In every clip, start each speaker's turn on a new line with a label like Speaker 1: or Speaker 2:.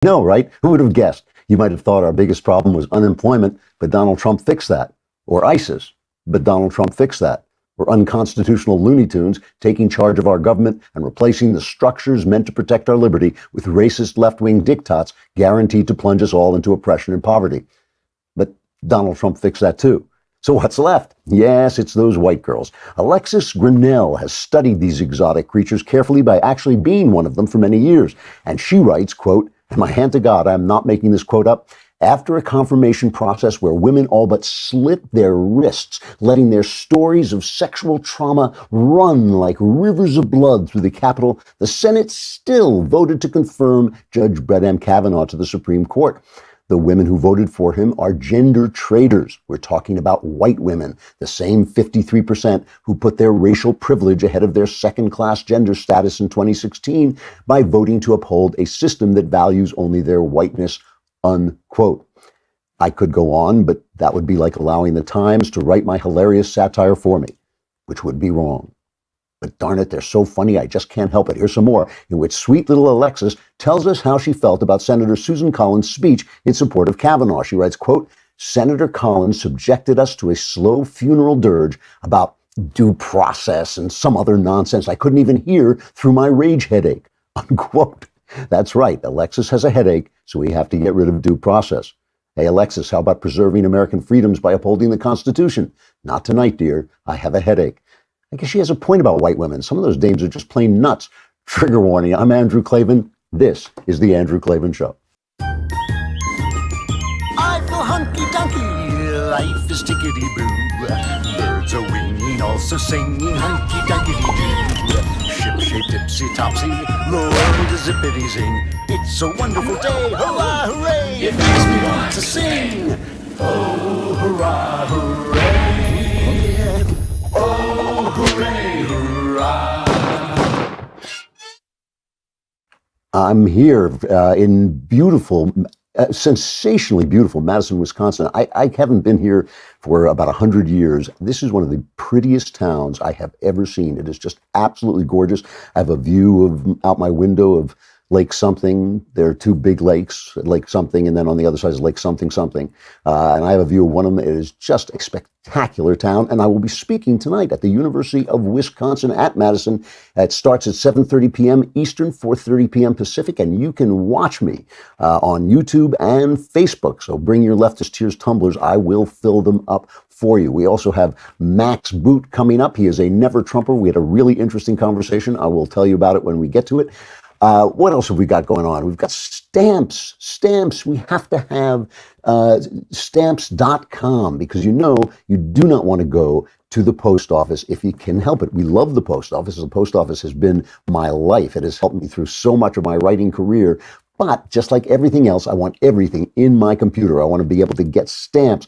Speaker 1: No, right? Who would have guessed? You might have thought our biggest problem was unemployment, but Donald Trump fixed that. Or ISIS, but Donald Trump fixed that. Or unconstitutional Looney Tunes taking charge of our government and replacing the structures meant to protect our liberty with racist left-wing diktats guaranteed to plunge us all into oppression and poverty. But Donald Trump fixed that too. So what's left? Yes, it's those white girls. Alexis Grinnell has studied these exotic creatures carefully by actually being one of them for many years. And she writes, quote, and my hand to God, I'm not making this quote up, after a confirmation process where women all but slit their wrists, letting their stories of sexual trauma run like rivers of blood through the Capitol, the Senate still voted to confirm Judge Brett M. Kavanaugh to the Supreme Court. The women who voted for him are gender traitors. We're talking about white women, the same 53% who put their racial privilege ahead of their second-class gender status in 2016 by voting to uphold a system that values only their whiteness, unquote. I could go on, but that would be like allowing the Times to write my hilarious satire for me, which would be wrong. But darn it, they're so funny, I just can't help it. Here's some more, in which sweet little Alexis tells us how she felt about Senator Susan Collins' speech in support of Kavanaugh. She writes, quote, Senator Collins subjected us to a slow funeral dirge about due process and some other nonsense I couldn't even hear through my rage headache, unquote. That's right, Alexis has a headache, so we have to get rid of due process. Hey, Alexis, how about preserving American freedoms by upholding the Constitution? Not tonight, dear. I have a headache. I guess she has a point about white women. Some of those dames are just plain nuts. Trigger warning, I'm Andrew Klavan. This is The Andrew Klavan Show.
Speaker 2: I feel hunky-dunky, life is tickety-boo. Birds are winging, also singing hunky-dunky-doo. Ship-shape, tipsy-topsy, the world is zippity-zing. It's a wonderful day, hurrah, hooray! It makes me want to sing. Oh, hurrah, hooray! Oh, hooray, hurrah!
Speaker 1: I'm here in beautiful, sensationally beautiful Madison, Wisconsin. I haven't been here for about 100 years. This is one of the prettiest towns I have ever seen. It is just absolutely gorgeous. I have a view of out my window of Lake something. There are two big lakes, Lake something, and then on the other side is Lake something something. And I have a view of one of them. It is just a spectacular town. And I will be speaking tonight at the University of Wisconsin at Madison. It starts at 7:30 p.m. Eastern, 4:30 p.m. Pacific. And you can watch me on YouTube and Facebook. So bring your leftist tears tumblers. I will fill them up for you. We also have Max Boot coming up. He is a never Trumper. We had a really interesting conversation. I will tell you about it when we get to it. What else have we got going on? We've got stamps. Stamps. We have to have stamps.com because you do not want to go to the post office if you can help it. We love the post office. The post office has been my life. It has helped me through so much of my writing career. But just like everything else, I want everything in my computer. I want to be able to get stamps,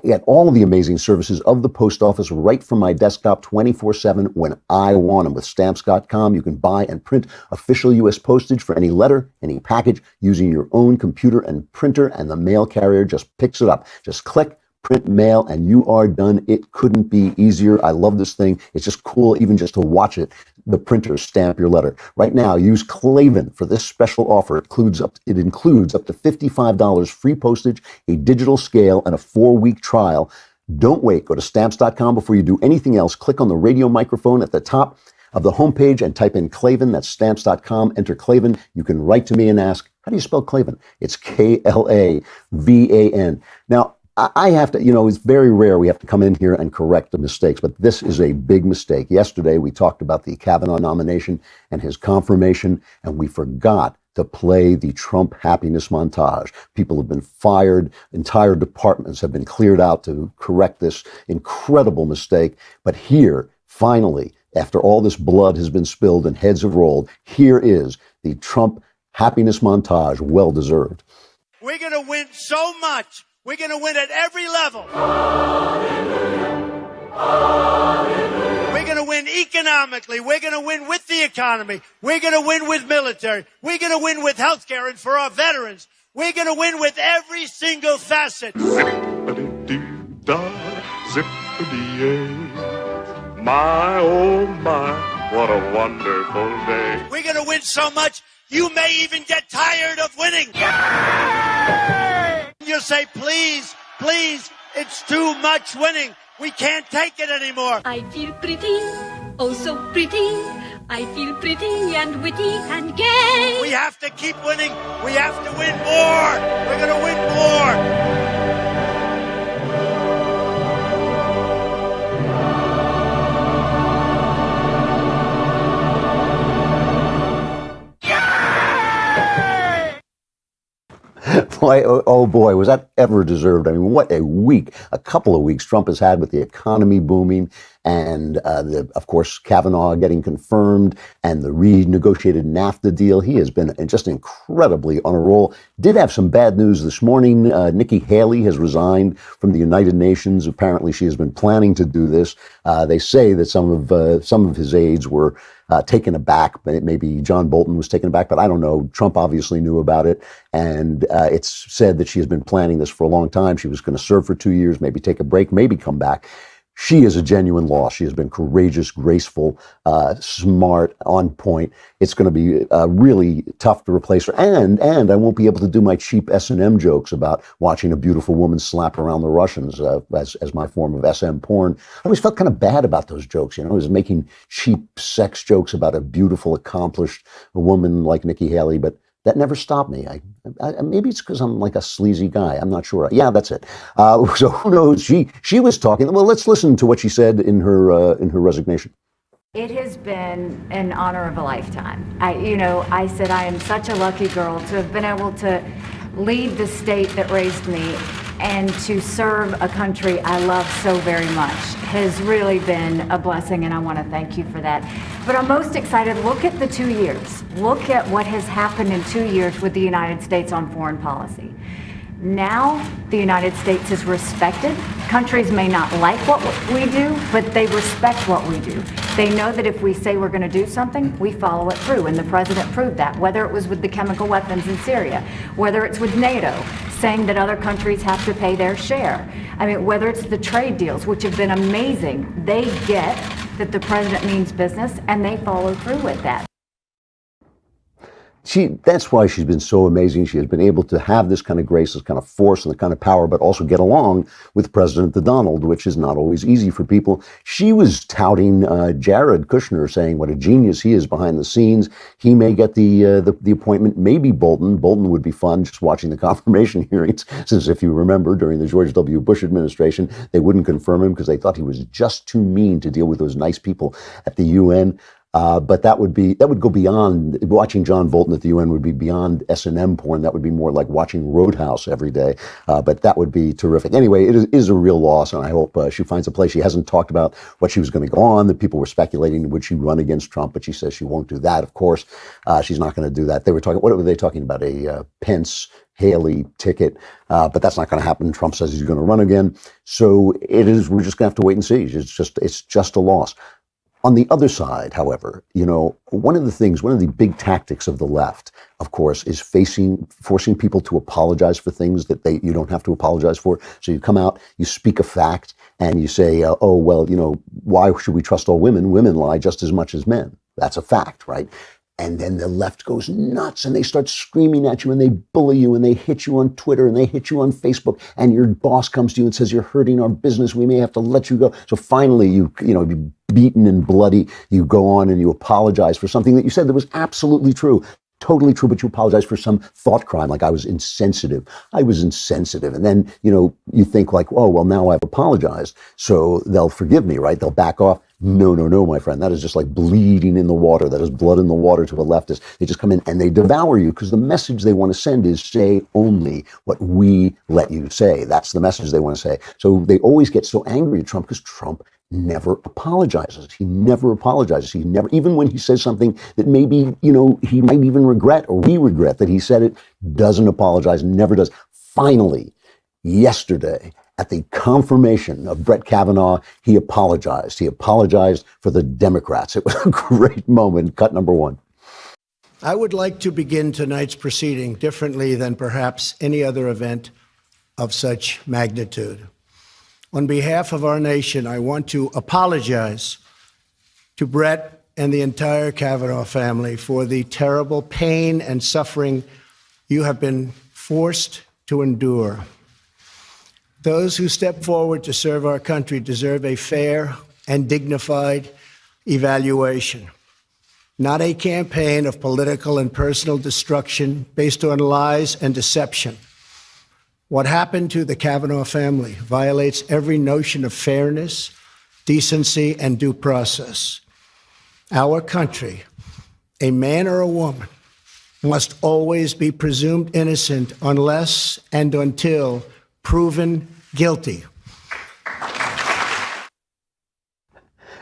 Speaker 1: get all of the amazing services of the post office right from my desktop 24/7 when I want them. With stamps.com, you can buy and print official U.S. postage for any letter, any package using your own computer and printer, and the mail carrier just picks it up. Just click, print, mail, and you are done. It couldn't be easier. I love this thing. It's just cool even just to watch it. The printers stamp your letter. Right now, use Klavan for this special offer. It includes up to $55 free postage, a digital scale, and a 4-week trial. Don't wait. Go to stamps.com before you do anything else. Click on the radio microphone at the top of the homepage and type in Klavan. That's stamps.com. Enter Klavan. You can write to me and ask, how do you spell Klavan? It's Klavan. Now, I have to, it's very rare we have to come in here and correct the mistakes, but this is a big mistake. Yesterday, we talked about the Kavanaugh nomination and his confirmation, and we forgot to play the Trump happiness montage. People have been fired. Entire departments have been cleared out to correct this incredible mistake. But here, finally, after all this blood has been spilled and heads have rolled, here is the Trump happiness montage, well deserved.
Speaker 3: We're going to win so much. We're going to win at every level.
Speaker 4: Hallelujah. Hallelujah.
Speaker 3: We're going to win economically. We're going to win with the economy. We're going to win with military. We're going to win with health care and for our veterans. We're going to win with every single facet.
Speaker 4: Zippity-dee-dah, zippity-yay. My, oh my, what a wonderful day.
Speaker 3: We're going to win so much, You may even get tired of winning. You say, please, please, it's too much winning. We can't take it anymore.
Speaker 5: I feel pretty, oh so pretty. I feel pretty and witty and gay.
Speaker 3: We have to keep winning. We have to win more. We're going to win more.
Speaker 1: Boy, oh boy, was that ever deserved. I mean, what a week, a couple of weeks Trump has had with the economy booming and, of course, Kavanaugh getting confirmed and the renegotiated NAFTA deal. He has been just incredibly on a roll. Did have some bad news this morning. Nikki Haley has resigned from the United Nations. Apparently, she has been planning to do this. They say that some of his aides were taken aback, but maybe John Bolton was taken aback, but I don't know. Trump obviously knew about it. And it's said that she has been planning this for a long time. She was going to serve for 2 years, maybe take a break, maybe come back. She is a genuine loss. She has been courageous, graceful, smart, on point. It's going to be really tough to replace her. And I won't be able to do my cheap S&M jokes about watching a beautiful woman slap around the Russians as my form of SM porn. I always felt kind of bad about those jokes. You know, I was making cheap sex jokes about a beautiful, accomplished woman like Nikki Haley, but that never stopped me. Maybe it's because I'm like a sleazy guy. I'm not sure. Yeah, that's it. So who knows? She was talking. Well, let's listen to what she said in her resignation.
Speaker 6: It has been an honor of a lifetime. I said I am such a lucky girl to have been able to lead the state that raised me and to serve a country I love so very much has really been a blessing, and I want to thank you for that. But I'm most excited. Look at the 2 years. Look at what has happened in 2 years with the United States on foreign policy. Now the United States is respected. Countries may not like what we do, but they respect what we do. They know that if we say we're going to do something, we follow it through, and the president proved that, whether it was with the chemical weapons in Syria, whether it's with NATO, saying that other countries have to pay their share. I mean, whether it's the trade deals, which have been amazing, they get that the president means business, and they follow through with that.
Speaker 1: That's why she's been so amazing. She has been able to have this kind of grace, this kind of force and the kind of power, but also get along with President the Donald, which is not always easy for people. She was touting Jared Kushner, saying what a genius he is behind the scenes. He may get the appointment, maybe Bolton. Bolton would be fun, just watching the confirmation hearings, since if you remember, during the George W. Bush administration, they wouldn't confirm him because they thought he was just too mean to deal with those nice people at the UN. But that would go beyond watching John Bolton at the UN would be beyond S&M porn. That would be more like watching Roadhouse every day. But that would be terrific. Anyway, it is a real loss, and I hope she finds a place. She hasn't talked about what she was going to go on. The people were speculating, would she run against Trump? But she says she won't do that. Of course, she's not going to do that. They were talking. What were they talking about? A Pence Haley ticket, but that's not going to happen. Trump says he's going to run again. So it is. We're just going to have to wait and see. It's just a loss. On the other side, however, one of the big tactics of the left, of course, is forcing people to apologize for things that you don't have to apologize for. So you come out, you speak a fact, and you say, why should we trust all women? Women lie just as much as men. That's a fact, right? And then the left goes nuts and they start screaming at you and they bully you and they hit you on Twitter and they hit you on Facebook, and your boss comes to you and says, you're hurting our business. We may have to let you go. So finally, you be beaten and bloody. You go on and you apologize for something that you said that was absolutely true. Totally true, but you apologize for some thought crime, like I was insensitive. And then, you think like, oh, well, now I've apologized, so they'll forgive me, right? They'll back off. No, my friend. That is just like bleeding in the water. That is blood in the water to a leftist. They just come in and they devour you because the message they want to send is say only what we let you say. That's the message they want to say. So they always get so angry at Trump because Trump never apologizes. He never apologizes. He never, even when he says something that maybe, he might even regret, or we regret that he said it, doesn't apologize, never does. Finally, yesterday, at the confirmation of Brett Kavanaugh, he apologized. He apologized for the Democrats. It was a great moment. Cut number one.
Speaker 7: I would like to begin tonight's proceeding differently than perhaps any other event of such magnitude. On behalf of our nation, I want to apologize to Brett and the entire Kavanaugh family for the terrible pain and suffering you have been forced to endure. Those who step forward to serve our country deserve a fair and dignified evaluation, not a campaign of political and personal destruction based on lies and deception. What happened to the Kavanaugh family violates every notion of fairness, decency, and due process. Our country, a man or a woman, must always be presumed innocent unless and until proven guilty.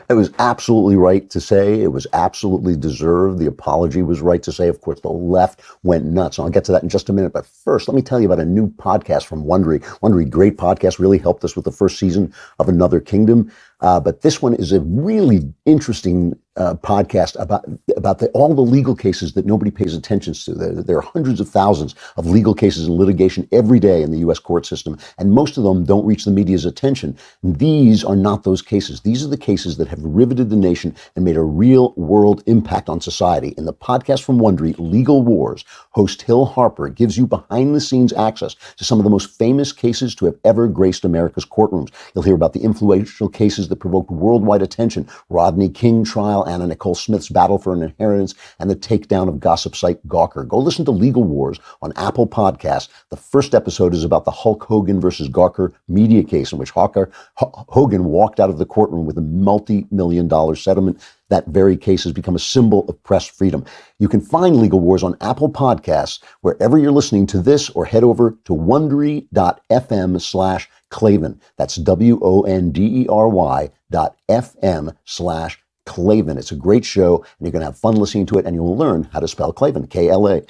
Speaker 1: It was absolutely right to say. It was absolutely deserved. The apology was right to say. Of course, the left went nuts. And I'll get to that in just a minute. But first, let me tell you about a new podcast from Wondery. Wondery, great podcast, really helped us with the first season of Another Kingdom. But this one is a really interesting podcast about all the legal cases that nobody pays attention to. There are hundreds of thousands of legal cases and litigation every day in the U.S. court system, and most of them don't reach the media's attention. And these are not those cases. These are the cases that have riveted the nation and made a real-world impact on society. In the podcast from Wondery, Legal Wars, host Hill Harper gives you behind-the-scenes access to some of the most famous cases to have ever graced America's courtrooms. You'll hear about the influential cases that provoked worldwide attention: Rodney King trial, Anna Nicole Smith's battle for an inheritance, and the takedown of gossip site Gawker. Go listen to Legal Wars on Apple Podcasts. The first episode is about the Hulk Hogan versus Gawker media case in which Hogan walked out of the courtroom with a multi-million-dollar settlement. That very case has become a symbol of press freedom. You can find Legal Wars on Apple Podcasts wherever you're listening to this, or head over to wondery.fm/Klavan. That's WONDERY.fm/Klavan. It's a great show, and you're going to have fun listening to it, and you'll learn how to spell Klavan, Klavan.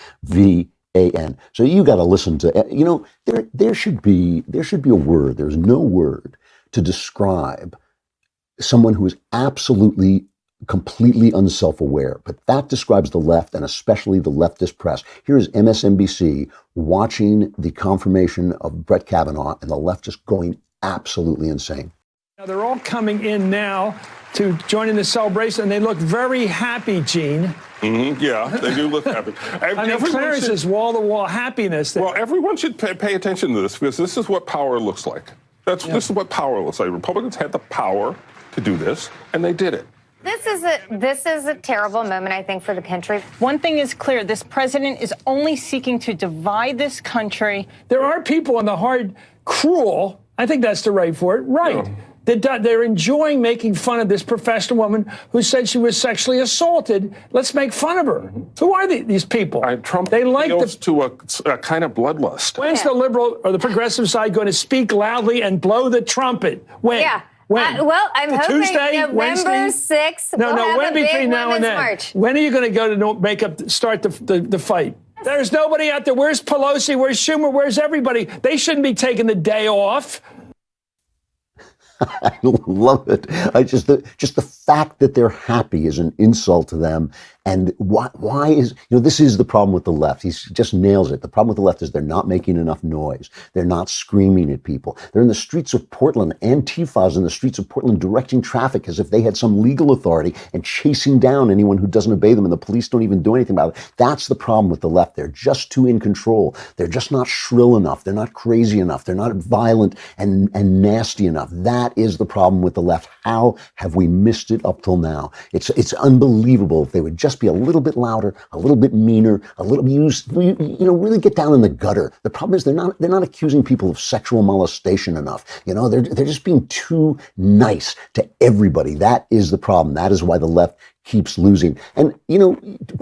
Speaker 1: So you got to listen to, there should be a word. There's no word to describe someone who is completely unself-aware, but that describes the left, and especially the leftist press. Here is MSNBC watching the confirmation of Brett Kavanaugh, and the left just going absolutely insane.
Speaker 8: Now they're all coming in now to join in the celebration, and they look very happy, Gene.
Speaker 4: Mm-hmm. Yeah, they do look happy.
Speaker 8: I mean, Clarence is wall-to-wall happiness.
Speaker 4: Well, everyone should pay attention to this, because this is what power looks like. This is what power looks like. Republicans had the power to do this, and they did it.
Speaker 9: This is a terrible moment, I think, for the country.
Speaker 10: One thing is clear. This president is only seeking to divide this country.
Speaker 8: There are people in the hard, cruel, I think that's the right for it, right. Yeah. They're enjoying making fun of this professional woman who said she was sexually assaulted. Let's make fun of her. Mm-hmm. Who are these people?
Speaker 4: Trump appeals to a kind of bloodlust.
Speaker 8: When's the liberal or the progressive side going to speak loudly and blow the trumpet? When?
Speaker 9: Yeah.
Speaker 8: When?
Speaker 9: Well, I'm hoping
Speaker 8: Tuesday,
Speaker 9: November
Speaker 8: Wednesday?
Speaker 9: 6th.
Speaker 8: No,
Speaker 9: we'll
Speaker 8: when between now and then?
Speaker 9: March.
Speaker 8: When are you going to go to start the fight? There's nobody out there. Where's Pelosi? Where's Schumer? Where's everybody? They shouldn't be taking the day off.
Speaker 1: I love it. Just the fact that they're happy is an insult to them. And why is, this is the problem with the left. He just nails it. The problem with the left is they're not making enough noise. They're not screaming at people. They're in the streets of Portland. Antifa's in the streets of Portland directing traffic as if they had some legal authority and chasing down anyone who doesn't obey them, and the police don't even do anything about it. That's the problem with the left. They're just too in control. They're just not shrill enough. They're not crazy enough. They're not violent and nasty enough. That is the problem with the left. How have we missed it up till now? It's unbelievable. If they would just be a little bit louder, a little bit meaner, a little really get down in the gutter. The problem is they're not accusing people of sexual molestation enough. They're just being too nice to everybody. That is the problem. That is why the left keeps losing. And,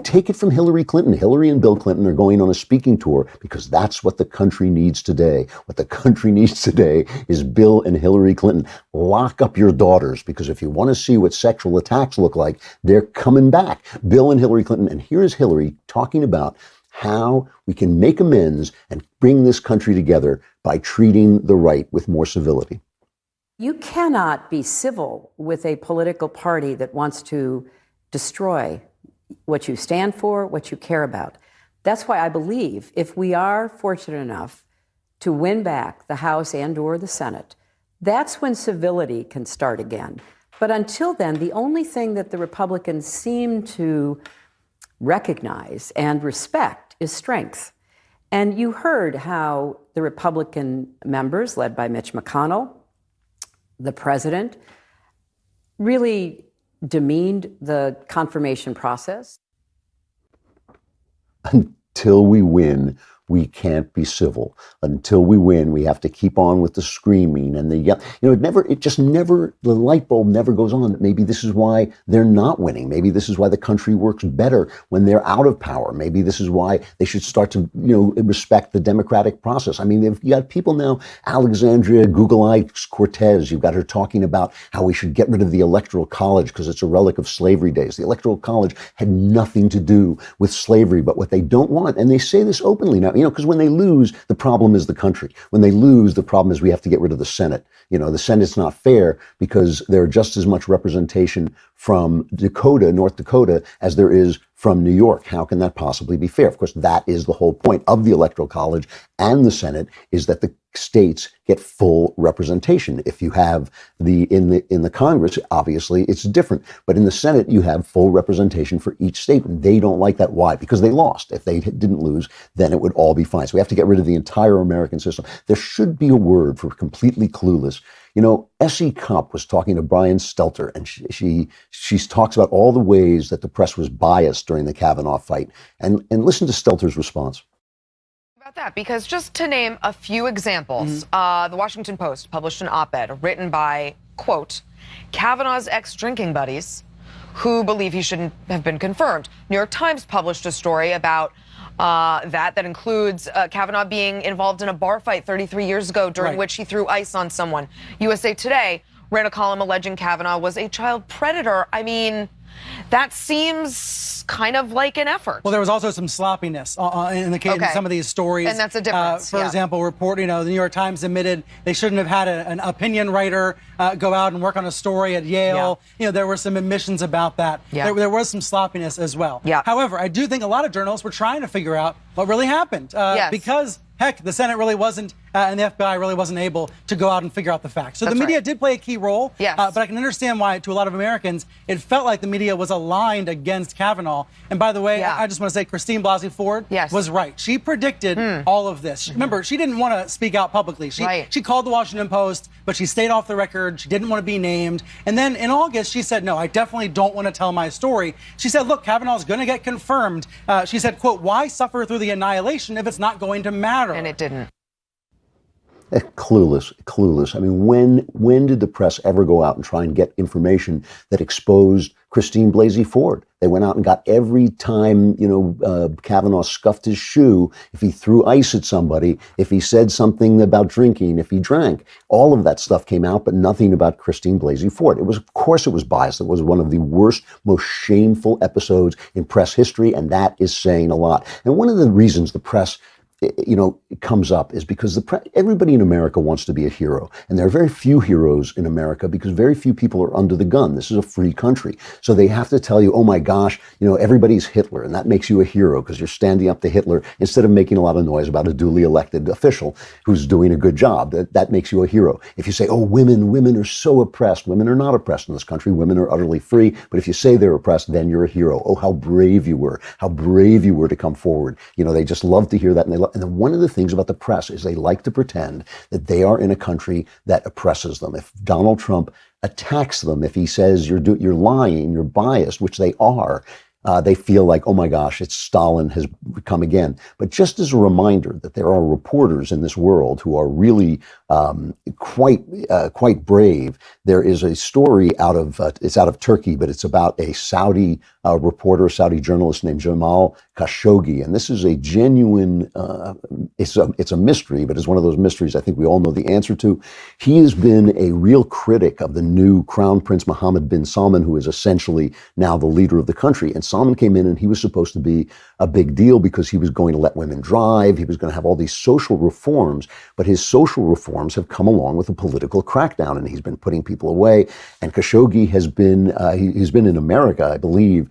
Speaker 1: take it from Hillary Clinton. Hillary and Bill Clinton are going on a speaking tour because that's what the country needs today. What the country needs today is Bill and Hillary Clinton. Lock up your daughters, because if you want to see what sexual attacks look like, they're coming back. Bill and Hillary Clinton. And here is Hillary talking about how we can make amends and bring this country together by treating the right with more civility.
Speaker 11: You cannot be civil with a political party that wants to destroy what you stand for, what you care about. That's why I believe if we are fortunate enough to win back the House and or the Senate, that's when civility can start again. But until then, the only thing that the Republicans seem to recognize and respect is strength. And you heard how the Republican members, led by Mitch McConnell, the president, really demeaned the confirmation process.
Speaker 1: Until we win, we can't be civil. Until we win, we have to keep on with the screaming and the yell. You know, the light bulb never goes on. Maybe this is why they're not winning. Maybe this is why the country works better when they're out of power. Maybe this is why they should start to, respect the democratic process. I mean, you got people now, Alexandria Google-Eye Cortez, you've got her talking about how we should get rid of the Electoral College because it's a relic of slavery days. The Electoral College had nothing to do with slavery, but what they don't want, and they say this openly now, because when they lose, the problem is the country. When they lose, the problem is we have to get rid of the Senate. The Senate's not fair because there are just as much representation from North Dakota, as there is from New York. How can that possibly be fair? Of course, that is the whole point of the Electoral College and the Senate, is that the states get full representation. If you have in the Congress, obviously it's different, but in the Senate you have full representation for each state, and they don't like that. Why? Because they lost. If they didn't lose, then it would all be fine. So we have to get rid of the entire American system. There should be a word for completely clueless. S.E. Cupp was talking to Brian Stelter, and she talks about all the ways that the press was biased during the Kavanaugh fight. And listen to Stelter's response.
Speaker 12: About that, because just to name a few examples, the Washington Post published an op-ed written by, quote, Kavanaugh's ex-drinking buddies who believe he shouldn't have been confirmed. New York Times published a story about that includes Kavanaugh being involved in a bar fight 33 years ago during which he threw ice on someone. USA Today ran a column alleging Kavanaugh was a child predator. I mean, that seems kind of like an effort.
Speaker 13: Well, there was also some sloppiness in the case of some of these stories.
Speaker 12: And that's a difference.
Speaker 13: For example, the New York Times admitted they shouldn't have had an opinion writer go out and work on a story at Yale. There were some admissions about that. There was some sloppiness as well. However, I do think a lot of journalists were trying to figure out what really happened because, heck, the Senate really wasn't and the FBI really wasn't able to go out and figure out the facts. So the media did play a key role, but I can understand why, to a lot of Americans, it felt like the media was aligned against Kavanaugh. And by the way, I just want to say Christine Blasey Ford was right. She predicted all of this. Remember, she didn't want to speak out publicly. She called the Washington Post, but she stayed off the record. She didn't want to be named. And then in August, she said, no, I definitely don't want to tell my story. She said, look, Kavanaugh's going to get confirmed. She said, quote, why suffer through the annihilation if it's not going to matter?
Speaker 12: And it didn't.
Speaker 1: Clueless. I mean, when did the press ever go out and try and get information that exposed Christine Blasey Ford? They went out and got every time, Kavanaugh scuffed his shoe, if he threw ice at somebody, if he said something about drinking, if he drank. All of that stuff came out, but nothing about Christine Blasey Ford. Of course it was biased. It was one of the worst, most shameful episodes in press history, and that is saying a lot. And one of the reasons the press it comes up is because everybody in America wants to be a hero. And there are very few heroes in America because very few people are under the gun. This is a free country. So they have to tell you, oh my gosh, everybody's Hitler. And that makes you a hero because you're standing up to Hitler instead of making a lot of noise about a duly elected official who's doing a good job. That makes you a hero. If you say, oh, women are so oppressed. Women are not oppressed in this country. Women are utterly free. But if you say they're oppressed, then you're a hero. Oh, how brave you were. How brave you were to come forward. They just love to hear that. And then one of the things about the press is they like to pretend that they are in a country that oppresses them. If Donald Trump attacks them, if he says you're lying, you're biased, which they are, they feel like, oh my gosh, it's Stalin has come again. But just as a reminder that there are reporters in this world who are really quite brave. There is a story out of Turkey, but it's about a Saudi reporter, Saudi journalist named Jamal Khashoggi, and this is a genuine. It's a mystery, but it's one of those mysteries I think we all know the answer to. He has been a real critic of the new Crown Prince Mohammed bin Salman, who is essentially now the leader of the country. And Salman came in, and he was supposed to be a big deal because he was going to let women drive. He was going to have all these social reforms, but his social reforms have come along with a political crackdown, and he's been putting people away. And Khashoggi has been he's been in America, I believe,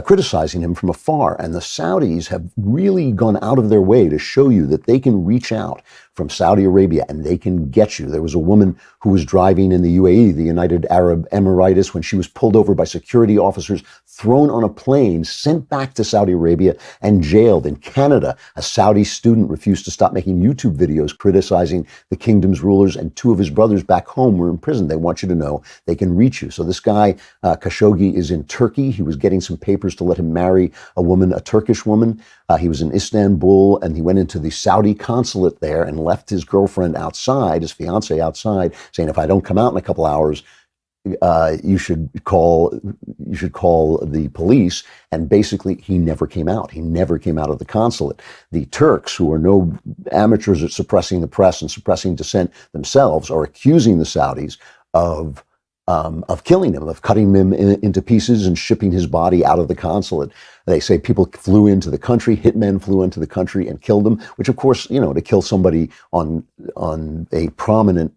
Speaker 1: criticizing him from afar. And the Saudis have really gone out of their way to show you that they can reach out from Saudi Arabia and they can get you. There was a woman who was driving in the UAE, the United Arab Emirates, when she was pulled over by security officers, thrown on a plane, sent back to Saudi Arabia and jailed. In Canada, a Saudi student refused to stop making YouTube videos criticizing the kingdom's rulers, and 2 of his brothers back home were in prison. They want you to know they can reach you. So this guy, Khashoggi, is in Turkey. He was getting some papers to let him marry a woman, a Turkish woman. He was in Istanbul, and he went into the Saudi consulate there and left his girlfriend outside, his fiance outside, saying, if I don't come out in a couple hours, you should call the police. And basically, he never came out. He never came out of the consulate. The Turks, who are no amateurs at suppressing the press and suppressing dissent themselves, are accusing the Saudis of killing him, of cutting him into pieces and shipping his body out of the consulate. They say people flew into the country, hitmen flew into the country and killed him, which of course, to kill somebody on a prominent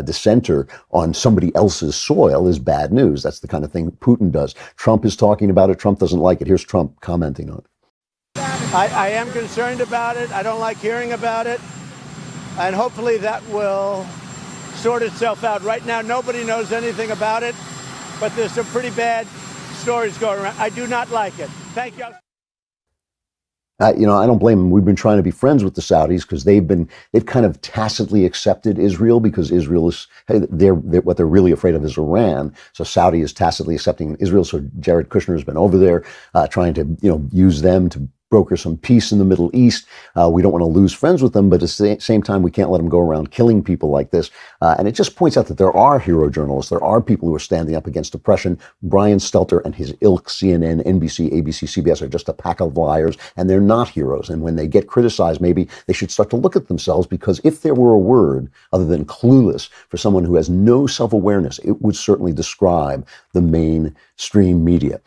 Speaker 1: dissenter on somebody else's soil is bad news. That's the kind of thing Putin does. Trump is talking about it. Trump doesn't like it. Here's Trump commenting on it.
Speaker 3: I am concerned about it. I don't like hearing about it. And hopefully that will sort itself out. Right now, nobody knows anything about it, but there's some pretty bad stories going around. I do not like it. Thank you.
Speaker 1: I don't blame them. We've been trying to be friends with the Saudis because they've kind of tacitly accepted Israel because Israel is, what they're really afraid of is Iran. So Saudi is tacitly accepting Israel. So Jared Kushner has been over there trying to, use them to broker some peace in the Middle East. We don't want to lose friends with them, but at the same time, we can't let them go around killing people like this. And it just points out that there are hero journalists. There are people who are standing up against oppression. Brian Stelter and his ilk, CNN, NBC, ABC, CBS, are just a pack of liars, and they're not heroes. And when they get criticized, maybe they should start to look at themselves, because if there were a word other than clueless for someone who has no self-awareness, it would certainly describe the mainstream media.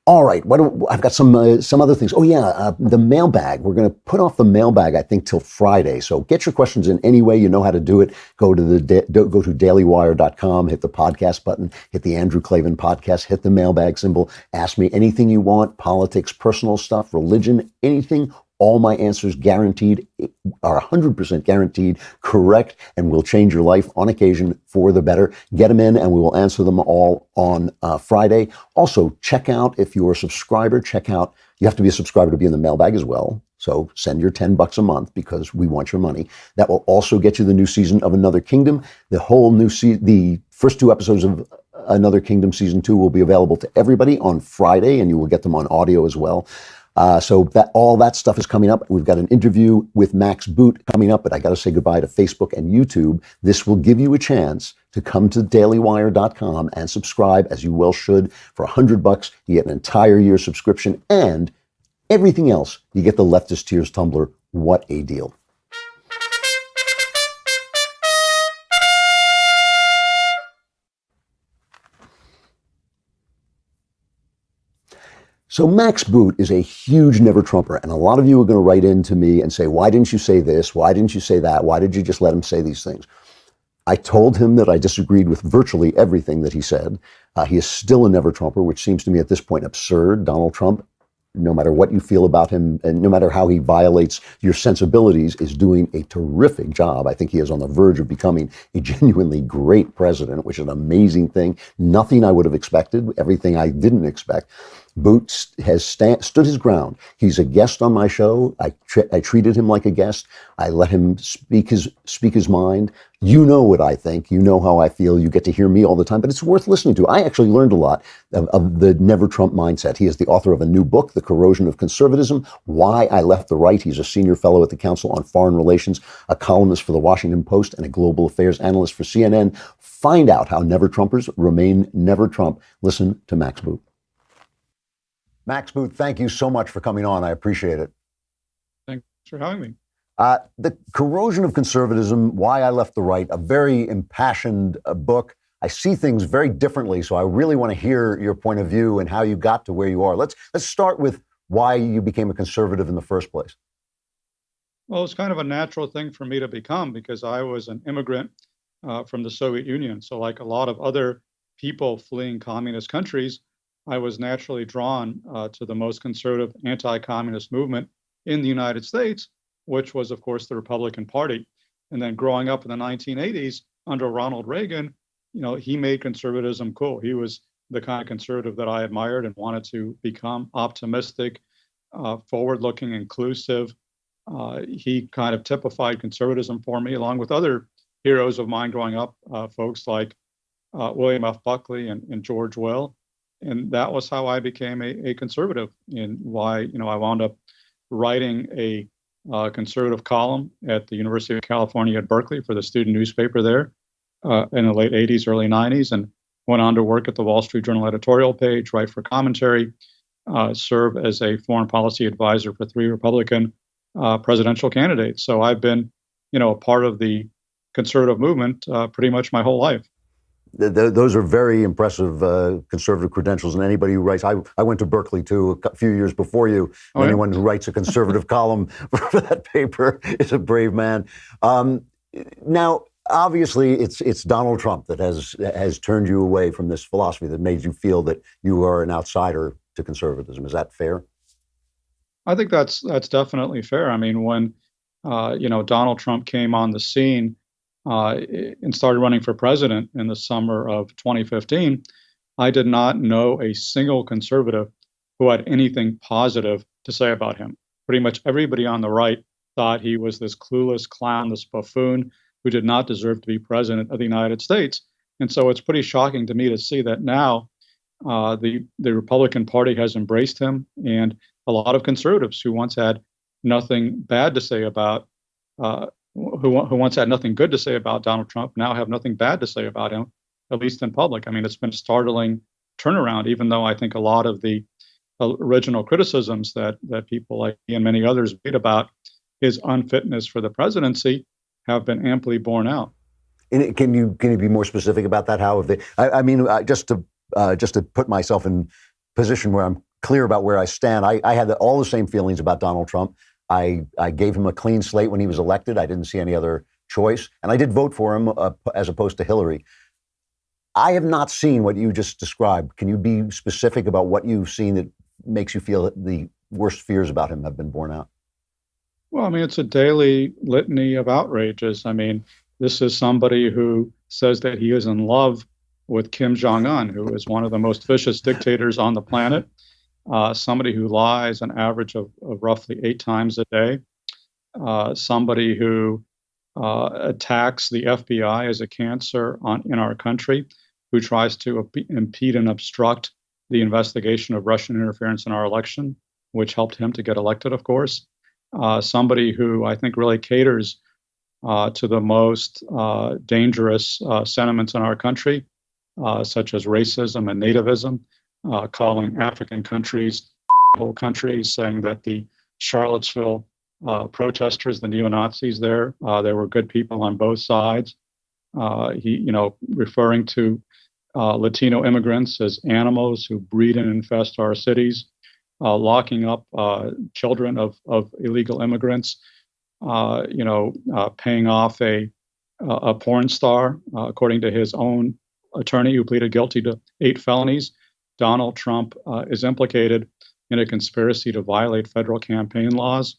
Speaker 1: All right, I've got some other things. Oh yeah, the mailbag. We're going to put off the mailbag, I think, till Friday. So get your questions in any way you know how to do it. Go to dailywire.com, hit the podcast button, hit the Andrew Klavan podcast, hit the mailbag symbol. Ask me anything you want: politics, personal stuff, religion, anything. All my answers guaranteed are 100% guaranteed correct and will change your life on occasion for the better. Get them in and we will answer them all on Friday. Also, check out, if you're a subscriber, you have to be a subscriber to be in the mailbag as well. So send your $10 a month because we want your money. That will also get you the new season of Another Kingdom. The first 2 episodes of Another Kingdom Season 2 will be available to everybody on Friday, and you will get them on audio as well. So all that stuff is coming up. We've got an interview with Max Boot coming up, but I got to say goodbye to Facebook and YouTube. This will give you a chance to come to dailywire.com and subscribe, as you well should. For $100, you get an entire year subscription and everything else. You get the Leftist Tears tumbler. What a deal. So Max Boot is a huge never Trumper, and a lot of you are going to write into me and say, why didn't you say this? Why didn't you say that? Why did you just let him say these things? I told him that I disagreed with virtually everything that he said. He is still a never Trumper, which seems to me at this point absurd. Donald Trump, no matter what you feel about him, and no matter how he violates your sensibilities, is doing a terrific job. I think he is on the verge of becoming a genuinely great president, which is an amazing thing. Nothing I would have expected, everything I didn't expect. Boot has stood his ground. He's a guest on my show. I treated him like a guest. I let him speak his mind. You know what I think. You know how I feel. You get to hear me all the time, but it's worth listening to. I actually learned a lot of the never Trump mindset. He is the author of a new book, The Corrosion of Conservatism: Why I Left the Right. He's a senior fellow at the Council on Foreign Relations, a columnist for the Washington Post, and a global affairs analyst for CNN. Find out how never Trumpers remain never Trump. Listen to Max Boot. Max Boot, thank you so much for coming on. I appreciate it.
Speaker 14: Thanks for having me.
Speaker 1: The Corrosion of Conservatism: Why I Left the Right, a very impassioned book. I see things very differently, so I really want to hear your point of view and how you got to where you are. Let's start with why you became a conservative in the first place.
Speaker 14: Well, it's kind of a natural thing for me to become because I was an immigrant from the Soviet Union. So like a lot of other people fleeing communist countries, I was naturally drawn to the most conservative anti-communist movement in the United States, which was, of course, the Republican Party. And then growing up in the 1980s under Ronald Reagan, he made conservatism cool. He was the kind of conservative that I admired and wanted to become: optimistic, forward-looking, inclusive. He kind of typified conservatism for me, along with other heroes of mine growing up, folks like William F. Buckley and George Will. And that was how I became a conservative, and why I wound up writing a conservative column at the University of California at Berkeley for the student newspaper there in the late 80s, early 90s, and went on to work at the Wall Street Journal editorial page, write for commentary, serve as a foreign policy advisor for 3 Republican presidential candidates. So I've been, a part of the conservative movement pretty much my whole life.
Speaker 1: Those are very impressive conservative credentials, and anybody who writes, I went to Berkeley too a few years before you. Anyone who writes a conservative column for that paper is a brave man. Now, obviously, it's Donald Trump that has turned you away from this philosophy, that made you feel that you are an outsider to conservatism. Is that fair?
Speaker 14: I think that's definitely fair. I mean, when Donald Trump came on the scene and started running for president in the summer of 2015, I did not know a single conservative who had anything positive to say about him. Pretty much everybody on the right thought he was this clueless clown, this buffoon who did not deserve to be president of the United States. And so it's pretty shocking to me to see that now the Republican Party has embraced him, and a lot of conservatives who once had nothing bad to say about who once had nothing good to say about Donald Trump now have nothing bad to say about him, at least in public. I mean, it's been a startling turnaround, even though I think a lot of the original criticisms that people like me and many others made about his unfitness for the presidency have been amply borne out.
Speaker 1: And can you be more specific about that? How have they? I mean, just to put myself in position where I'm clear about where I stand, I had all the same feelings about Donald Trump. I gave him a clean slate when he was elected. I didn't see any other choice, and I did vote for him as opposed to Hillary. I have not seen what you just described. Can you be specific about what you've seen that makes you feel that the worst fears about him have been borne out?
Speaker 14: Well, I mean, it's a daily litany of outrages. I mean, this is somebody who says that he is in love with Kim Jong-un, who is one of the most vicious dictators on the planet. Somebody who lies an average of roughly 8 times a day. Somebody who attacks the FBI as a cancer in our country, who tries to impede and obstruct the investigation of Russian interference in our election, which helped him to get elected, of course. Somebody who I think really caters to the most dangerous sentiments in our country, such as racism and nativism, calling African countries whole countries, saying that the Charlottesville protesters, the neo-Nazis there were good people on both sides. He, referring to Latino immigrants as animals who breed and infest our cities, locking up children of illegal immigrants, paying off a porn star, according to his own attorney who pleaded guilty to 8 felonies. Donald Trump is implicated in a conspiracy to violate federal campaign laws.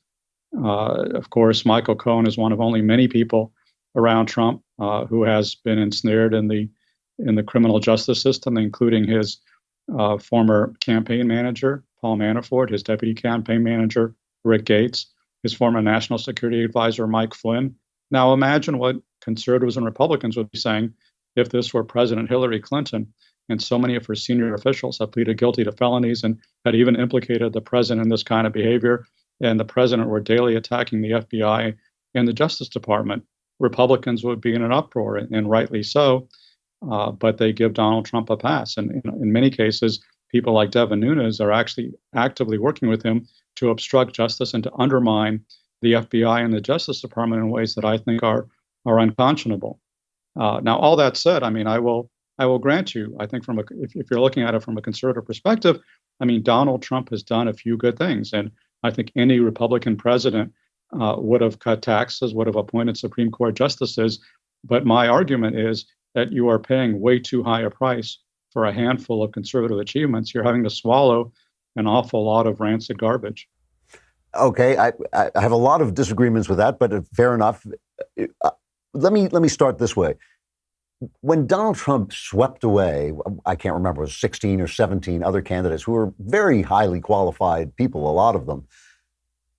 Speaker 14: Of course, Michael Cohen is one of only many people around Trump who has been ensnared in the criminal justice system, including his former campaign manager, Paul Manafort, his deputy campaign manager, Rick Gates, his former national security advisor, Mike Flynn. Now imagine what conservatives and Republicans would be saying if this were President Hillary Clinton, and so many of her senior officials have pleaded guilty to felonies and had even implicated the president in this kind of behavior, and the president were daily attacking the FBI and the Justice Department. Republicans would be in an uproar, and rightly so, but they give Donald Trump a pass. And in many cases, people like Devin Nunes are actually actively working with him to obstruct justice and to undermine the FBI and the Justice Department in ways that I think are unconscionable. Now, all that said, I mean, I will grant you, I think if you're looking at it from a conservative perspective, I mean, Donald Trump has done a few good things. And I think any Republican president would have cut taxes, would have appointed Supreme Court justices. But my argument is that you are paying way too high a price for a handful of conservative achievements, you're having to swallow an awful lot of rancid garbage.
Speaker 1: Okay, I have a lot of disagreements with that, but fair enough. Let me start this way. When Donald Trump swept away, I can't remember, it was 16 or 17 other candidates who were very highly qualified people, a lot of them.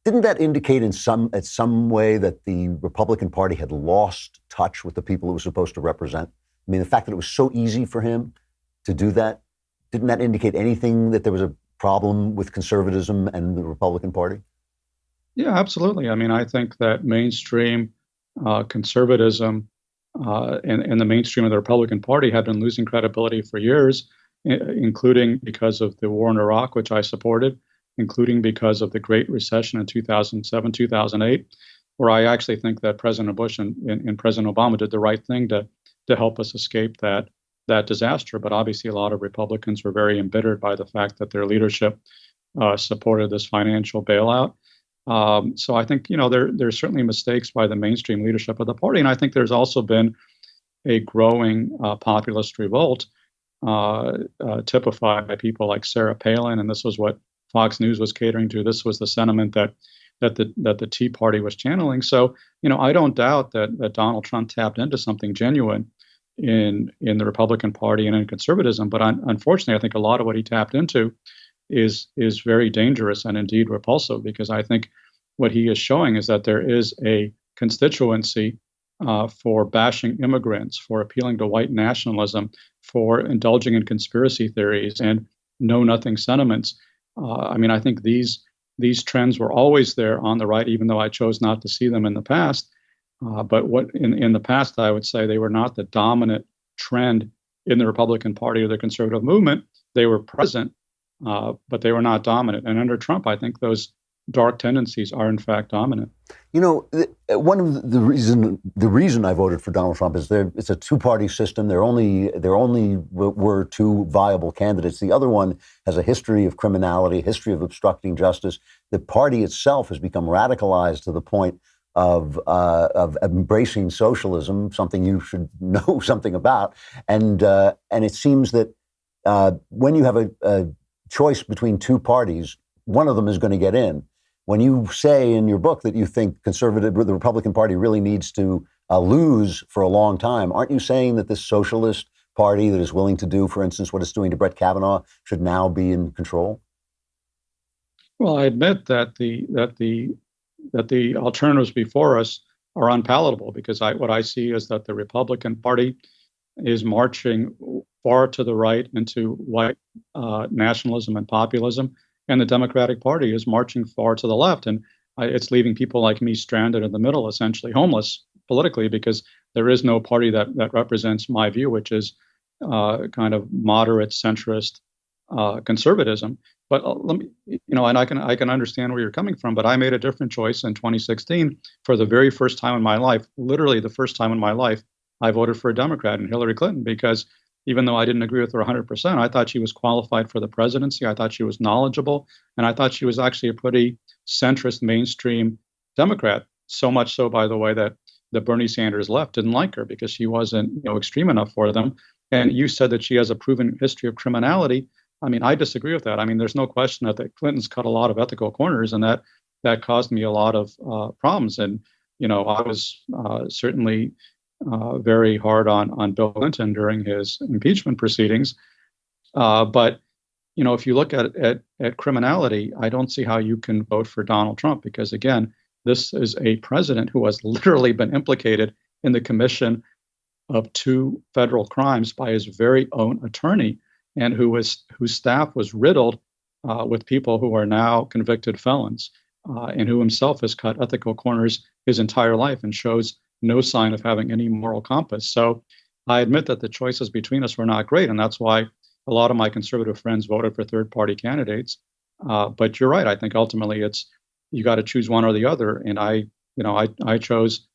Speaker 1: Didn't that indicate in some way that the Republican Party had lost touch with the people it was supposed to represent? I mean, the fact that it was so easy for him to do that, didn't that indicate anything that there was a problem with conservatism and the Republican Party?
Speaker 14: Yeah, absolutely. I mean, I think that mainstream conservatism and the mainstream of the Republican Party had been losing credibility for years, including because of the war in Iraq, which I supported, including because of the Great Recession in 2007, 2008, where I actually think that President Bush and President Obama did the right thing to help us escape that disaster. But obviously, a lot of Republicans were very embittered by the fact that their leadership supported this financial bailout. So I think, there's certainly mistakes by the mainstream leadership of the party. And I think there's also been a growing populist revolt typified by people like Sarah Palin. And this was what Fox News was catering to. This was the sentiment that the Tea Party was channeling. So, I don't doubt that Donald Trump tapped into something genuine in the Republican Party and in conservatism. But unfortunately, I think a lot of what he tapped into is very dangerous and indeed repulsive, because I think what he is showing is that there is a constituency for bashing immigrants, for appealing to white nationalism, for indulging in conspiracy theories and know-nothing sentiments. I think these trends were always there on the right, even though I chose not to see them in the past. But what in the past, I would say they were not the dominant trend in the Republican Party or the conservative movement. They were present, but they were not dominant. And under Trump, I think those dark tendencies are in fact dominant.
Speaker 1: One of the reason I voted for Donald Trump is it's a two-party system. There only were two viable candidates. The other one has a history of criminality, a history of obstructing justice. The party itself has become radicalized to the point of embracing socialism, something you should know something about. And it seems that when you have a choice between two parties, one of them is going to get in. When you say in your book that you think the Republican Party really needs to lose for a long time, aren't you saying that this socialist party that is willing to do, for instance, what it's doing to Brett Kavanaugh should now be in control?
Speaker 14: Well, I admit that the alternatives before us are unpalatable, because what I see is that the Republican Party is marching far to the right into white nationalism and populism, and the Democratic Party is marching far to the left. And it's leaving people like me stranded in the middle, essentially homeless politically, because there is no party that represents my view, which is kind of moderate centrist conservatism. But let me, and I can understand where you're coming from, but I made a different choice in 2016 for the very first time in my life, literally the first time in my life, I voted for a Democrat in Hillary Clinton, because even though I didn't agree with her 100%, I thought she was qualified for the presidency. I thought she was knowledgeable, and I thought she was actually a pretty centrist, mainstream Democrat. So much so, by the way, that the Bernie Sanders left didn't like her because she wasn't, extreme enough for them. And you said that she has a proven history of criminality. I mean, I disagree with that. I mean, there's no question that the Clintons cut a lot of ethical corners, and that caused me a lot of problems. And I was certainly very hard on Bill Clinton during his impeachment proceedings. But if you look at criminality, I don't see how you can vote for Donald Trump, because again, this is a president who has literally been implicated in the commission of 2 federal crimes by his very own attorney, and whose staff was riddled with people who are now convicted felons, and who himself has cut ethical corners his entire life and shows no sign of having any moral compass. So I admit that the choices between us were not great, and that's why a lot of my conservative friends voted for third-party candidates. But you're right. I think ultimately you got to choose one or the other, and I chose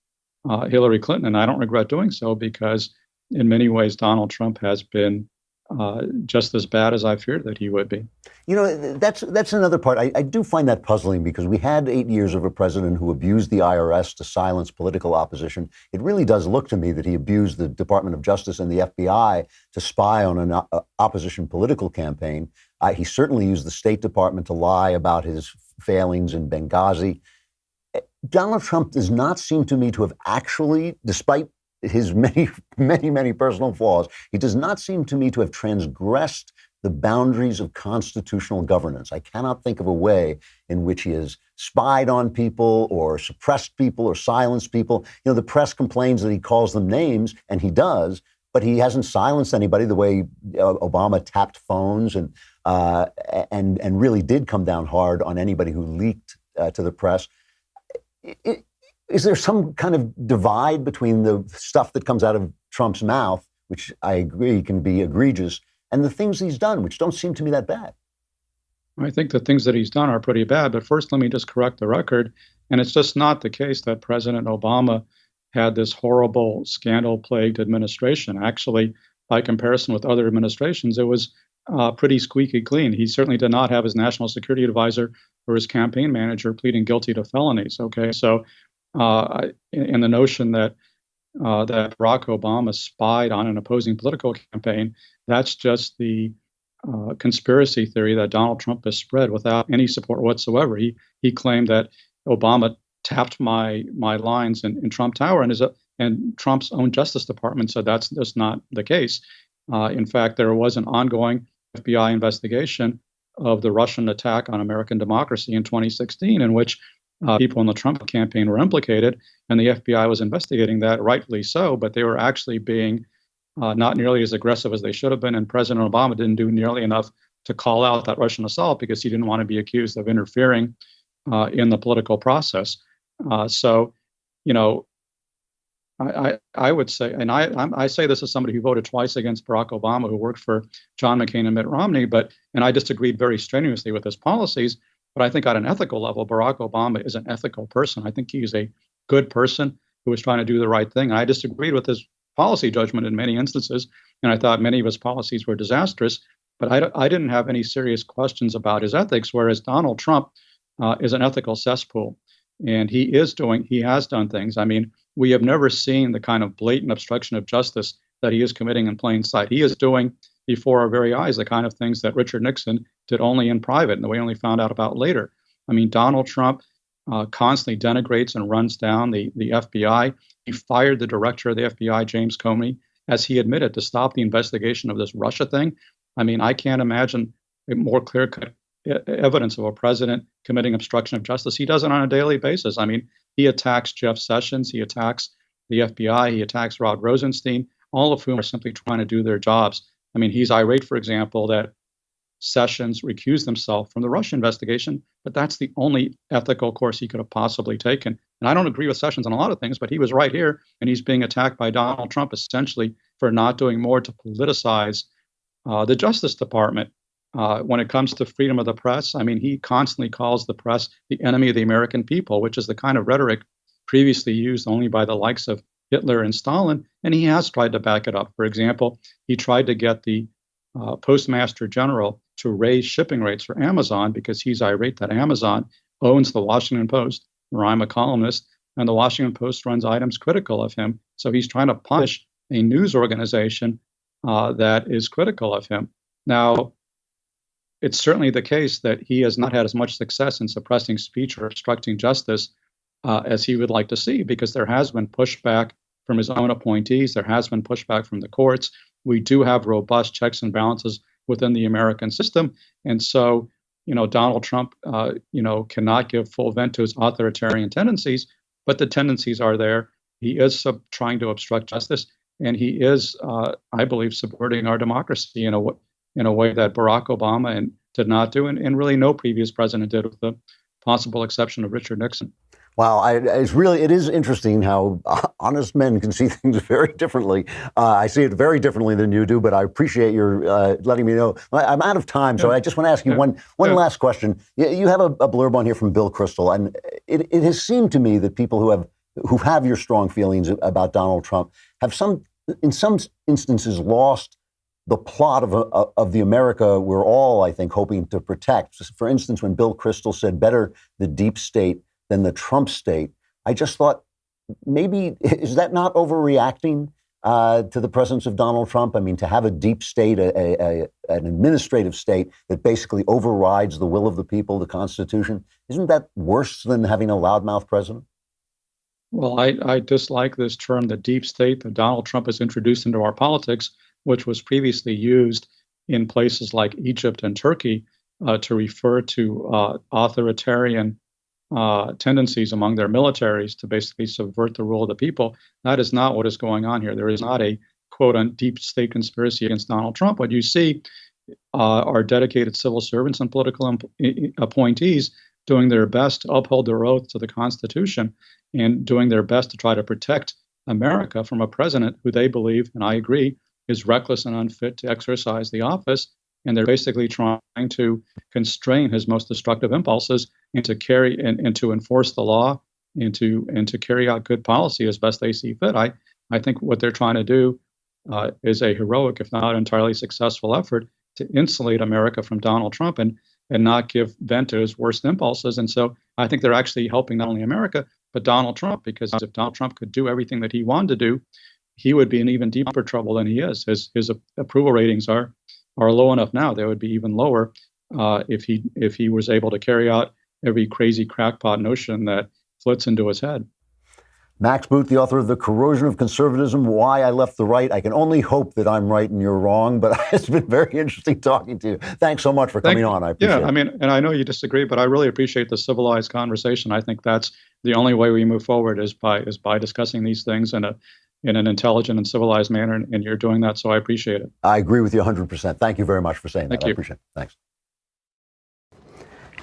Speaker 14: Hillary Clinton, and I don't regret doing so, because in many ways Donald Trump has been just as bad as I feared that he would be.
Speaker 1: You know, that's another part. I do find that puzzling because we had 8 years of a president who abused the IRS to silence political opposition. It really does look to me that he abused the Department of Justice and the FBI to spy on an opposition political campaign. He certainly used the State Department to lie about his failings in Benghazi. Donald Trump does not seem to me to have actually, despite his many personal flaws, he does not seem to me to have transgressed the boundaries of constitutional governance. I cannot think of a way in which he has spied on people or suppressed people or silenced people. You know, the press complains that he calls them names, and he does, but he hasn't silenced anybody the way Obama tapped phones and really did come down hard on anybody who leaked to the press. Is there some kind of divide between the stuff that comes out of Trump's mouth, which I agree can be egregious, and the things he's done, which don't seem to me that bad?
Speaker 14: I think the things that he's done are pretty bad. But first, let me just correct the record. And it's just not the case that President Obama had this horrible, scandal-plagued administration. Actually, by comparison with other administrations, it was pretty squeaky clean. He certainly did not have his national security advisor or his campaign manager pleading guilty to felonies. Okay, so in the notion that Barack Obama spied on an opposing political campaign, that's just the conspiracy theory that Donald Trump has spread without any support whatsoever. He claimed that Obama tapped my lines in Trump Tower, and Trump's own Justice Department said that's just not the case. In fact, there was an ongoing FBI investigation of the Russian attack on American democracy in 2016, in which people in the Trump campaign were implicated, and the FBI was investigating that, rightfully so, but they were actually being not nearly as aggressive as they should have been, and President Obama didn't do nearly enough to call out that Russian assault because he didn't want to be accused of interfering in the political process. So, you know, I would say, and I say this as somebody who voted twice against Barack Obama, who worked for John McCain and Mitt Romney, and I disagreed very strenuously with his policies. But I think at an ethical level, Barack Obama is an ethical person. I think he's a good person who was trying to do the right thing. And I disagreed with his policy judgment in many instances, and I thought many of his policies were disastrous. But I didn't have any serious questions about his ethics, whereas Donald Trump is an ethical cesspool. And he has done things. I mean, we have never seen the kind of blatant obstruction of justice that he is committing in plain sight. He is doing before our very eyes the kind of things that Richard Nixon did only in private and that we only found out about later. I mean, Donald Trump constantly denigrates and runs down the FBI. He fired the director of the FBI, James Comey, as he admitted, to stop the investigation of this Russia thing. I mean, I can't imagine a more clear-cut evidence of a president committing obstruction of justice. He does it on a daily basis. I mean, he attacks Jeff Sessions, he attacks the FBI, he attacks Rod Rosenstein, all of whom are simply trying to do their jobs. I mean, he's irate, for example, that Sessions recused himself from the Russia investigation, but that's the only ethical course he could have possibly taken. And I don't agree with Sessions on a lot of things, but he was right here, and he's being attacked by Donald Trump essentially for not doing more to politicize the Justice Department. When it comes to freedom of the press, I mean, he constantly calls the press the enemy of the American people, which is the kind of rhetoric previously used only by the likes of Hitler and Stalin, and he has tried to back it up. For example, he tried to get the Postmaster General to raise shipping rates for Amazon because he's irate that Amazon owns the Washington Post, where I'm a columnist, and the Washington Post runs items critical of him. So he's trying to punish a news organization that is critical of him. Now, it's certainly the case that he has not had as much success in suppressing speech or obstructing justice as he would like to see, because there has been pushback from his own appointees. There has been pushback from the courts. We do have robust checks and balances within the American system. And so, you know, Donald Trump, cannot give full vent to his authoritarian tendencies, but the tendencies are there. He is trying to obstruct justice, and he is, I believe, subverting our democracy in a way that Barack Obama did not do, and really no previous president did, with the possible exception of Richard Nixon.
Speaker 1: Wow, it is interesting how honest men can see things very differently. I see it very differently than you do, but I appreciate your letting me know. I'm out of time, so I just want to ask you one last question. You have a blurb on here from Bill Kristol, and it has seemed to me that people who have your strong feelings about Donald Trump have in some instances lost the plot of the America we're all, I think, hoping to protect. For instance, when Bill Kristol said better the deep state than the Trump state, I just thought, maybe, is that not overreacting to the presence of Donald Trump? I mean, to have a deep state, an administrative state that basically overrides the will of the people, the Constitution, isn't that worse than having a loudmouth president?
Speaker 14: Well, I dislike this term, the deep state, that Donald Trump has introduced into our politics, which was previously used in places like Egypt and Turkey to refer to authoritarian tendencies among their militaries to basically subvert the rule of the people. That is not what is going on here. There is not a quote on deep state conspiracy against Donald Trump. What you see are dedicated civil servants and political appointees doing their best to uphold their oath to the Constitution and doing their best to try to protect America from a president who they believe, and I agree, is reckless and unfit to exercise the office. And they're basically trying to constrain his most destructive impulses and to carry and to enforce the law and to carry out good policy as best they see fit. I think what they're trying to do is a heroic, if not entirely successful, effort to insulate America from Donald Trump and not give vent to his worst impulses. And so I think they're actually helping not only America, but Donald Trump, because if Donald Trump could do everything that he wanted to do, he would be in even deeper trouble than he is. His approval ratings are low enough now. They would be even lower if he was able to carry out every crazy crackpot notion that flits into his head.
Speaker 1: Max Boot, the author of The Corrosion of Conservatism, Why I Left the Right. I can only hope that I'm right and you're wrong, but it's been very interesting talking to you. Thanks so much for coming on. I appreciate it.
Speaker 14: Yeah, I mean, and I know you disagree, but I really appreciate the civilized conversation. I think that's the only way we move forward is by discussing these things in an intelligent and civilized manner, and you're doing that, so I appreciate it.
Speaker 1: I agree with you 100%. Thank you very much for saying that.
Speaker 14: Thank you.
Speaker 1: I appreciate it. Thanks.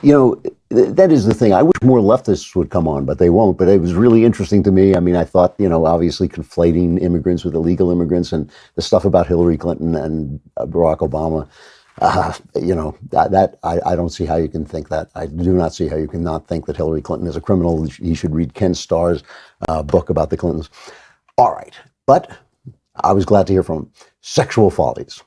Speaker 1: You know, that is the thing. I wish more leftists would come on, but they won't. But it was really interesting to me. I mean, I thought, obviously conflating immigrants with illegal immigrants and the stuff about Hillary Clinton and Barack Obama, I don't see how you can think that. I do not see how you can not think that Hillary Clinton is a criminal. He should read Ken Starr's book about the Clintons. All right. But I was glad to hear from him. Sexual follies.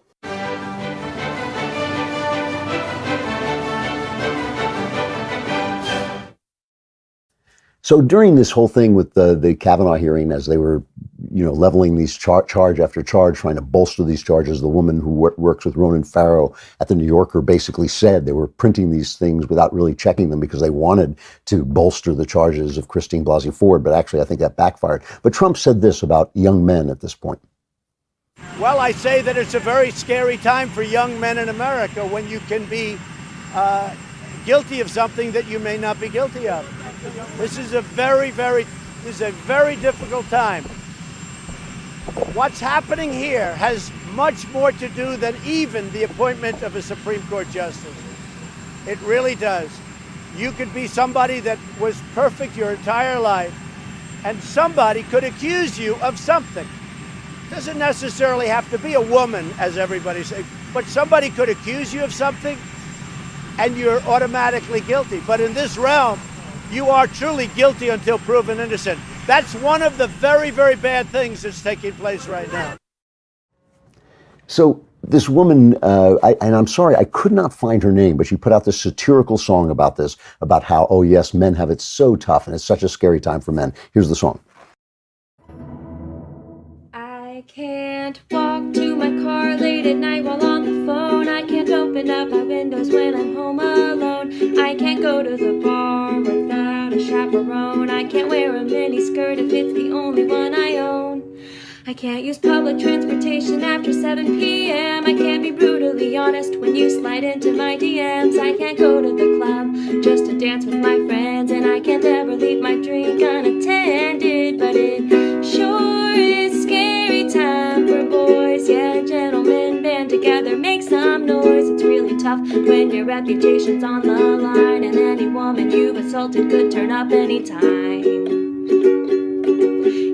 Speaker 1: So during this whole thing with the Kavanaugh hearing, as they were, leveling these charge after charge, trying to bolster these charges, the woman who works with Ronan Farrow at the New Yorker basically said they were printing these things without really checking them because they wanted to bolster the charges of Christine Blasey Ford. But actually, I think that backfired. But Trump said this about young men at this point.
Speaker 3: Well, I say that it's a very scary time for young men in America when you can be guilty of something that you may not be guilty of. This is a very difficult time. What's happening here has much more to do than even the appointment of a Supreme Court justice. It really does. You could be somebody that was perfect your entire life, and somebody could accuse you of something. Doesn't necessarily have to be a woman, as everybody says, but somebody could accuse you of something, and you're automatically guilty. But in this realm, you are truly guilty until proven innocent. That's one of the very bad things that's taking place right now.
Speaker 1: So this woman, and I'm sorry, I could not find her name, but she put out this satirical song about this, about how, oh yes, men have it so tough and it's such a scary time for men. Here's the song.
Speaker 15: I can't walk to my car late at night while on the phone. I can't open up my windows when I'm home alone. I can't go to the bar without a chaperone. I can't wear a mini skirt if it's the only one I own. I can't use public transportation after 7 p.m. I can't be brutally honest when you slide into my DMs. I can't go to the club just to dance with my friends. And I can't ever leave my drink unattended. But it sure is scary time for boys. Yeah, gentlemen, band together, make some noise. It's really tough when your reputation's on the line, and any woman you've assaulted could turn up anytime.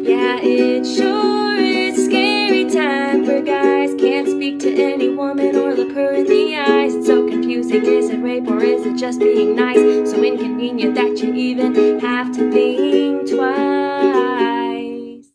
Speaker 15: Yeah, it sure is scary time for guys. Can't speak to any woman or look her in the eyes. It's so confusing. Is it rape or is it just being nice? So inconvenient that you even have to think twice.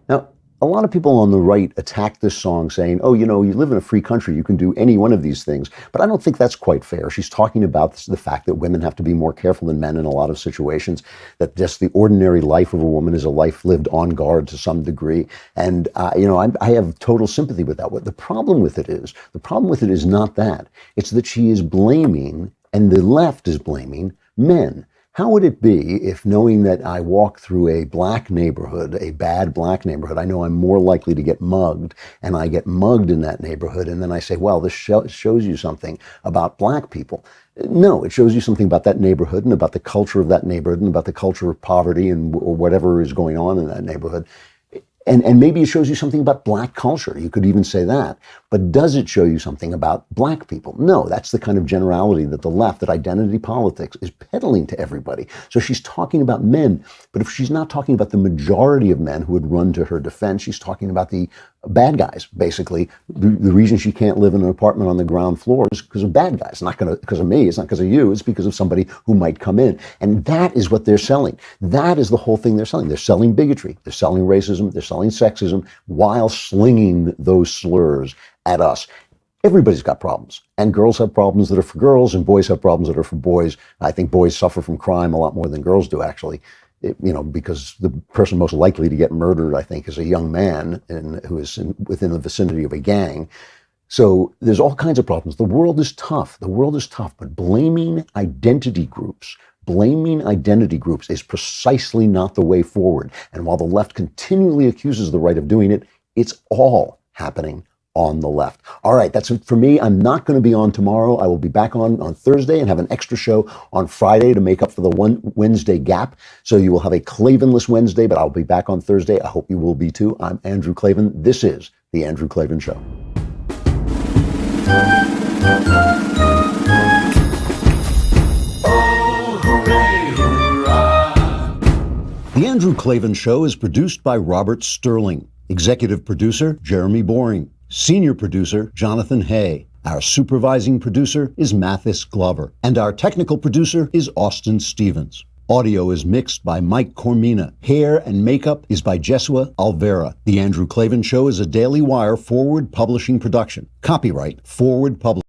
Speaker 1: Now, a lot of people on the right attack this song saying, oh, you live in a free country, you can do any one of these things. But I don't think that's quite fair. She's talking about the fact that women have to be more careful than men in a lot of situations, that just the ordinary life of a woman is a life lived on guard to some degree. And, I have total sympathy with that. What the problem with it is not that. It's that she is blaming, and the left is blaming, men. How would it be if, knowing that I walk through a black neighborhood, a bad black neighborhood, I know I'm more likely to get mugged, and I get mugged in that neighborhood, and then I say, well, this shows you something about black people. No, it shows you something about that neighborhood and about the culture of that neighborhood and about the culture of poverty or whatever is going on in that neighborhood. And maybe it shows you something about black culture. You could even say that. But does it show you something about black people? No, that's the kind of generality that the left, that identity politics, is peddling to everybody. So she's talking about men, but if she's not talking about the majority of men who would run to her defense, she's talking about the bad guys, basically. The reason she can't live in an apartment on the ground floor is because of bad guys. It's not because of me, it's not because of you, it's because of somebody who might come in. And that is what they're selling. That is the whole thing they're selling. They're selling bigotry, they're selling racism, they're selling sexism, while slinging those slurs at us. Everybody's got problems, and girls have problems that are for girls, and boys have problems that are for boys. I think boys suffer from crime a lot more than girls do, actually. Because the person most likely to get murdered, I think, is a young man who is within the vicinity of a gang. So there's all kinds of problems. The world is tough. But blaming identity groups is precisely not the way forward. And while the left continually accuses the right of doing it, it's all happening on the left. All right, that's it for me. I'm not going to be on tomorrow. I will be back on Thursday and have an extra show on Friday to make up for the one Wednesday gap. So you will have a Klavanless Wednesday, but I'll be back on Thursday. I hope you will be too. I'm Andrew Klavan. This is The Andrew Klavan Show. The Andrew Klavan Show is produced by Robert Sterling. Executive producer, Jeremy Boring. Senior producer, Jonathan Hay. Our supervising producer is Mathis Glover. And our technical producer is Austin Stevens. Audio is mixed by Mike Cormina. Hair and makeup is by Jesua Alvera. The Andrew Klavan Show is a Daily Wire Forward Publishing production. Copyright Forward Publishing.